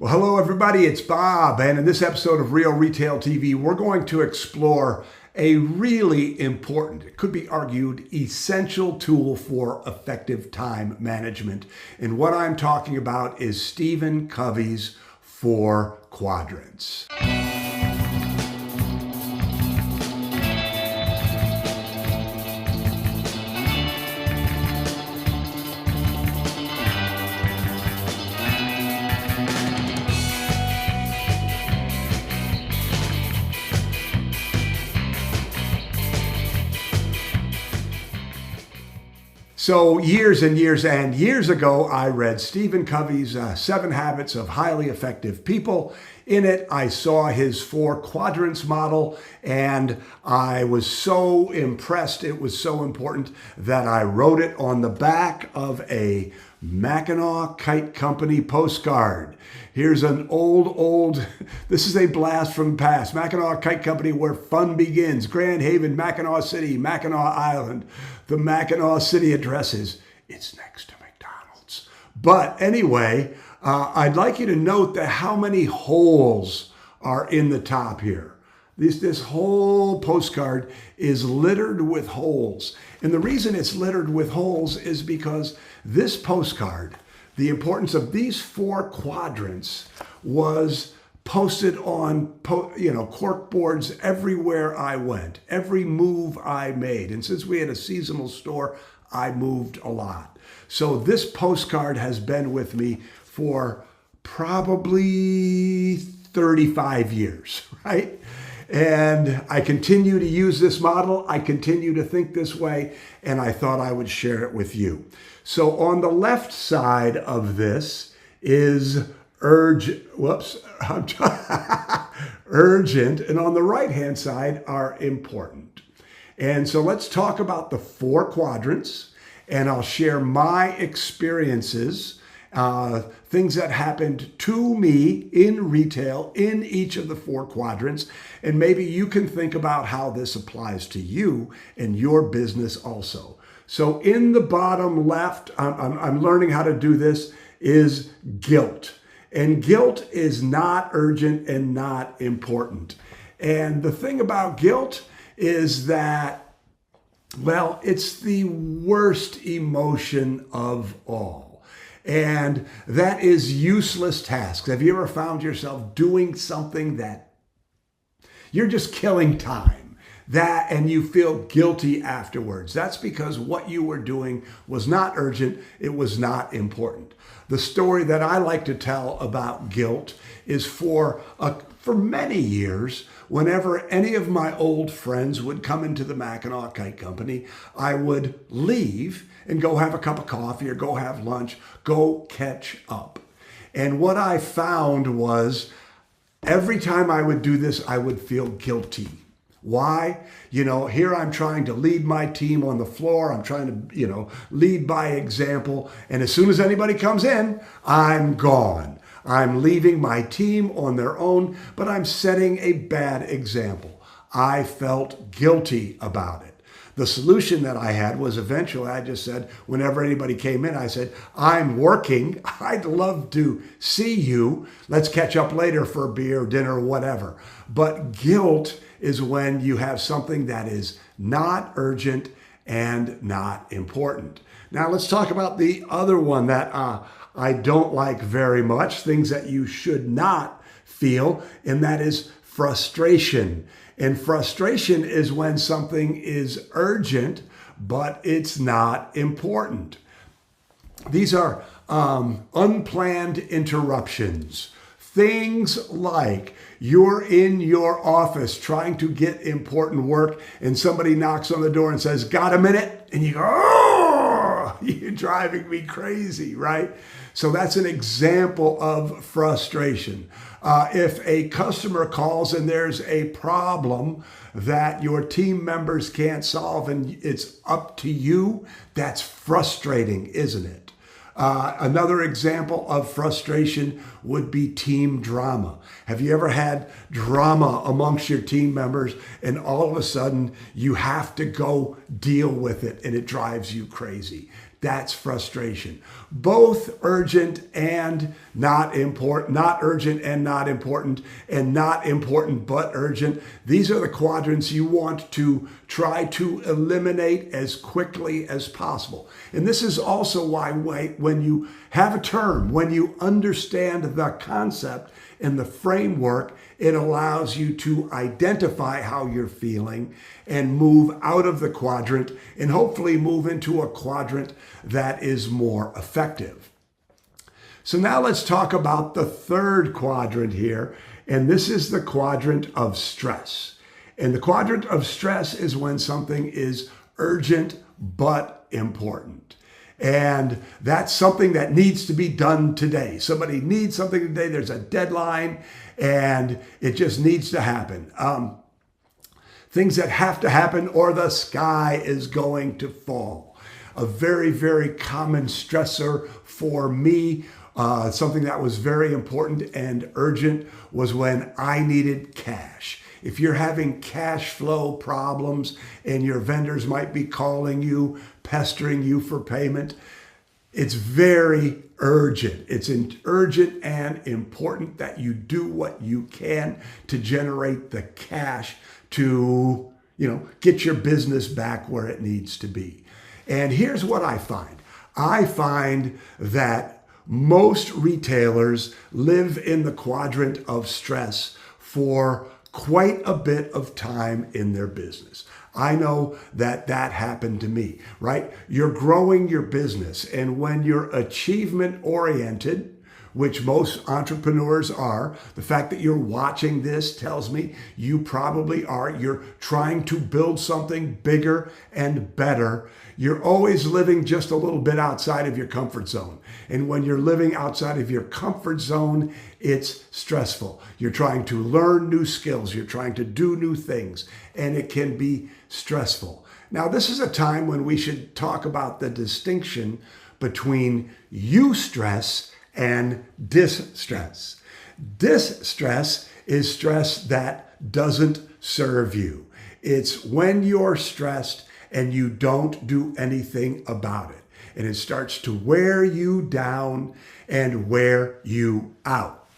Well, hello everybody, it's Bob, and in this episode of Real Retail TV, we're going to explore a really important, it could be argued, essential tool for effective time management. And what I'm talking about is Stephen Covey's 4 Quadrants. So years and years ago, I read Stephen Covey's 7 Habits of Highly Effective People. In it, I saw his 4 quadrants model, and I was so impressed. It was so important that I wrote it on the back of a Mackinac Kite Company postcard. Here's an old, this is a blast from the past. Mackinac Kite Company, where fun begins. Grand Haven, Mackinac City, Mackinac Island. The Mackinac City address it's next to McDonald's. But anyway, I'd like you to note that how many holes are in the top here. This whole postcard is littered with holes. And the reason it's littered with holes is because this postcard, the importance of these 4 quadrants, was posted on cork boards everywhere I went, every move I made. And since we had a seasonal store, I moved a lot. So this postcard has been with me for probably 35 years, right? And I continue to use this model. I continue to think this way, and I thought I would share it with you. So on the left side of this is urgent, and on the right-hand side are important. And so let's talk about the 4 quadrants, and I'll share my experiences, things that happened to me in retail in each of the 4 quadrants, and maybe you can think about how this applies to you and your business also. So in the bottom left, I'm learning how to do this, is guilt. And guilt is not urgent and not important. And the thing about guilt is that, well, it's the worst emotion of all. And that is useless tasks. Have you ever found yourself doing something that you're just killing time? And you feel guilty afterwards. That's because what you were doing was not urgent, it was not important. The story that I like to tell about guilt is for many years, whenever any of my old friends would come into the Mackinac Kite Company, I would leave and go have a cup of coffee or go have lunch, go catch up. And what I found was every time I would do this, I would feel guilty. Why? Here I'm trying to lead my team on the floor. I'm trying to, lead by example. And as soon as anybody comes in, I'm gone. I'm leaving my team on their own, but I'm setting a bad example. I felt guilty about it. The solution that I had was eventually I just said, whenever anybody came in, I said, I'm working. I'd love to see you. Let's catch up later for a beer, dinner, whatever. But guilt is when you have something that is not urgent and not important. Now let's talk about the other one that I don't like very much, things that you should not feel, and that is frustration. And frustration is when something is urgent, but it's not important. These are unplanned interruptions. Things like you're in your office trying to get important work and somebody knocks on the door and says, "Got a minute?" And you go, "Oh, you're driving me crazy," right? So that's an example of frustration. If a customer calls and there's a problem that your team members can't solve and it's up to you, that's frustrating, isn't it? Another example of frustration would be team drama. Have you ever had drama amongst your team members and all of a sudden you have to go deal with it and it drives you crazy? that's frustration. Both urgent and not important, not urgent and not important, and not important but urgent. These are the quadrants you want to try to eliminate as quickly as possible. And this is also why when you have a term, when you understand the concept and the framework, it allows you to identify how you're feeling and move out of the quadrant and hopefully move into a quadrant that is more effective. So now let's talk about the third quadrant here, and this is the quadrant of stress. And the quadrant of stress is when something is urgent but important. And that's something that needs to be done today. Somebody needs something today. There's a deadline and it just needs to happen. Things that have to happen or the sky is going to fall. A very, very common stressor for me, something that was very important and urgent was when I needed cash. If you're having cash flow problems and your vendors might be calling you, pestering you for payment, it's very urgent. It's urgent and important that you do what you can to generate the cash to, get your business back where it needs to be. And here's what I find. I find that most retailers live in the quadrant of stress for quite a bit of time in their business. I know that happened to me, right? You're growing your business, and when you're achievement oriented, which most entrepreneurs are, the fact that you're watching this tells me you probably are. You're trying to build something bigger and better. You're always living just a little bit outside of your comfort zone. And when you're living outside of your comfort zone, it's stressful. You're trying to learn new skills. You're trying to do new things, and it can be stressful. Now, this is a time when we should talk about the distinction between eustress and distress. Distress is stress that doesn't serve you. It's when you're stressed and you don't do anything about it. And it starts to wear you down and wear you out.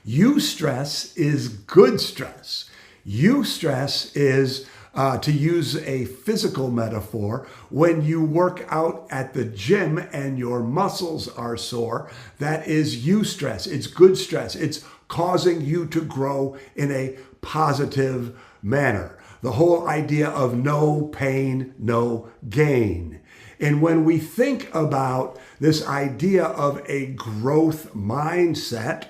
Eustress is good stress. Eustress is, to use a physical metaphor, when you work out at the gym and your muscles are sore, that is eustress. It's good stress. It's causing you to grow in a positive manner. The whole idea of no pain, no gain. And when we think about this idea of a growth mindset,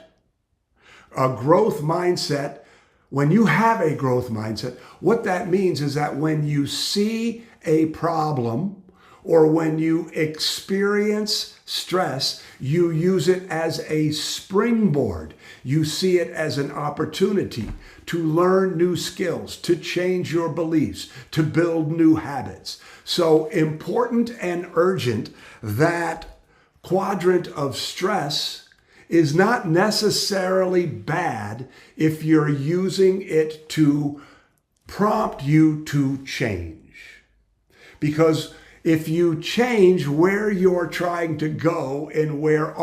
when you have a growth mindset, what that means is that when you see a problem or when you experience stress, you use it as a springboard. You see it as an opportunity to learn new skills, to change your beliefs, to build new habits. So important and urgent, that quadrant of stress is not necessarily bad if you're using it to prompt you to change. Because if you change where you're trying to go and where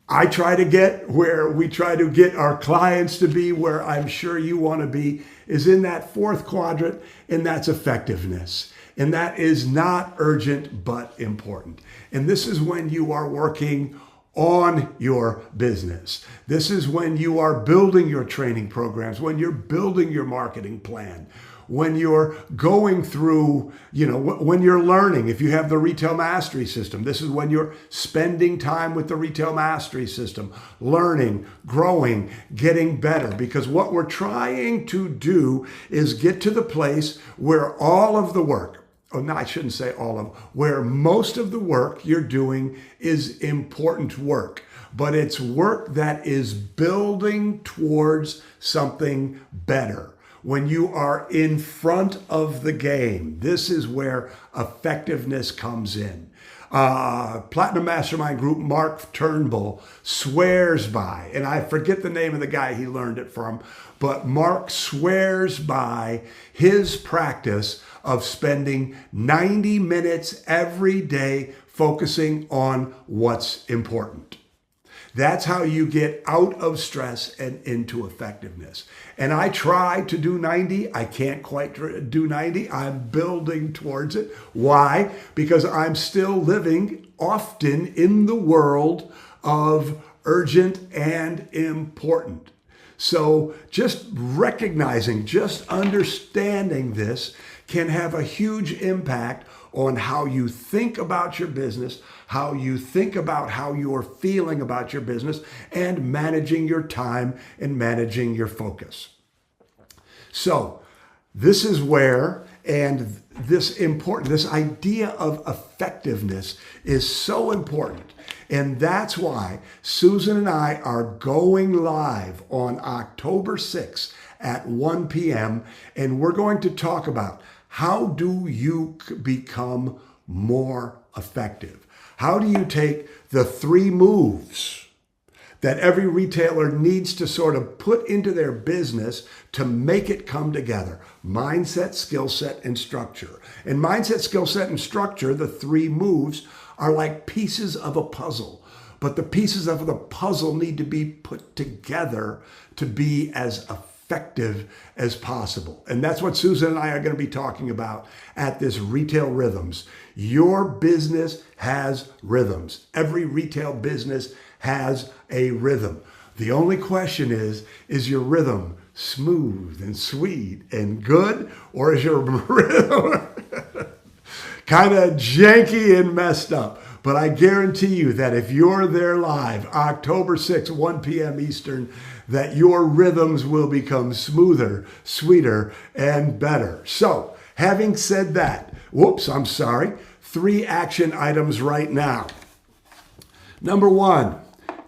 we try to get our clients to be, where I'm sure you want to be, is in that fourth quadrant, and that's effectiveness. And that is not urgent, but important. And this is when you are working on your business. This is when you are building your training programs, when you're building your marketing plan, when you're going through, when you're learning. If you have the Retail Mastery System, this is when you're spending time with the Retail Mastery System, learning, growing, getting better. Because what we're trying to do is get to the place where all of the work, I shouldn't say all of, where most of the work you're doing is important work, but it's work that is building towards something better. When you are in front of the game, this is where effectiveness comes in. Platinum Mastermind Group, Mark Turnbull swears by, and I forget the name of the guy he learned it from, but Mark swears by his practice of spending 90 minutes every day focusing on what's important. That's how you get out of stress and into effectiveness. And I try to do 90. I can't quite do 90. I'm building towards it. Why? Because I'm still living often in the world of urgent and important. So just recognizing, just understanding this can have a huge impact on how you think about your business, how you think about how you're feeling about your business, and managing your time and managing your focus. So this is where, and this idea of effectiveness is so important. And that's why Susan and I are going live on October 6th at 1 p.m. And we're going to talk about how do you become more effective? How do you take the 3 moves that every retailer needs to sort of put into their business to make it come together? Mindset, skill set, and structure. And mindset, skill set, and structure, the 3 moves, are like pieces of a puzzle. But the pieces of the puzzle need to be put together to be as effective as possible. And that's what Susan and I are going to be talking about at this Retail Rhythms. Your business has rhythms. Every retail business has a rhythm. The only question is your rhythm smooth and sweet and good, or is your rhythm kind of janky and messed up? But I guarantee you that if you're there live, October 6th, 1 p.m. Eastern, that your rhythms will become smoother, sweeter, and better. So, having said that, 3 action items right now. Number 1,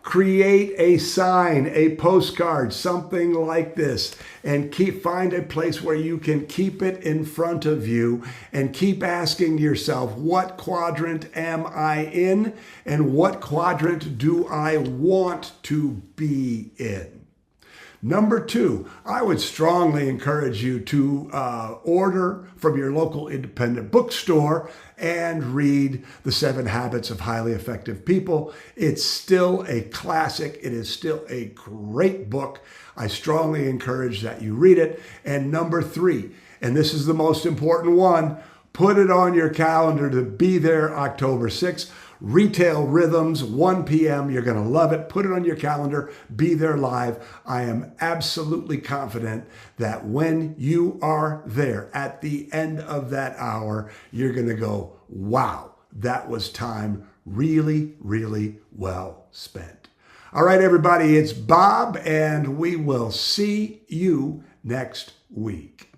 create a sign, a postcard, something like this, and find a place where you can keep it in front of you and keep asking yourself, what quadrant am I in, and what quadrant do I want to be in? Number 2, I would strongly encourage you to order from your local independent bookstore and read The 7 Habits of Highly Effective People. It's still a classic. It is still a great book. I strongly encourage that you read it. And number 3, and this is the most important one, put it on your calendar to be there October 6th. Retail Rhythms, 1 p.m. You're going to love it. Put it on your calendar. Be there live. I am absolutely confident that when you are there at the end of that hour, you're going to go, wow, that was time really, really well spent. All right, everybody, it's Bob, and we will see you next week.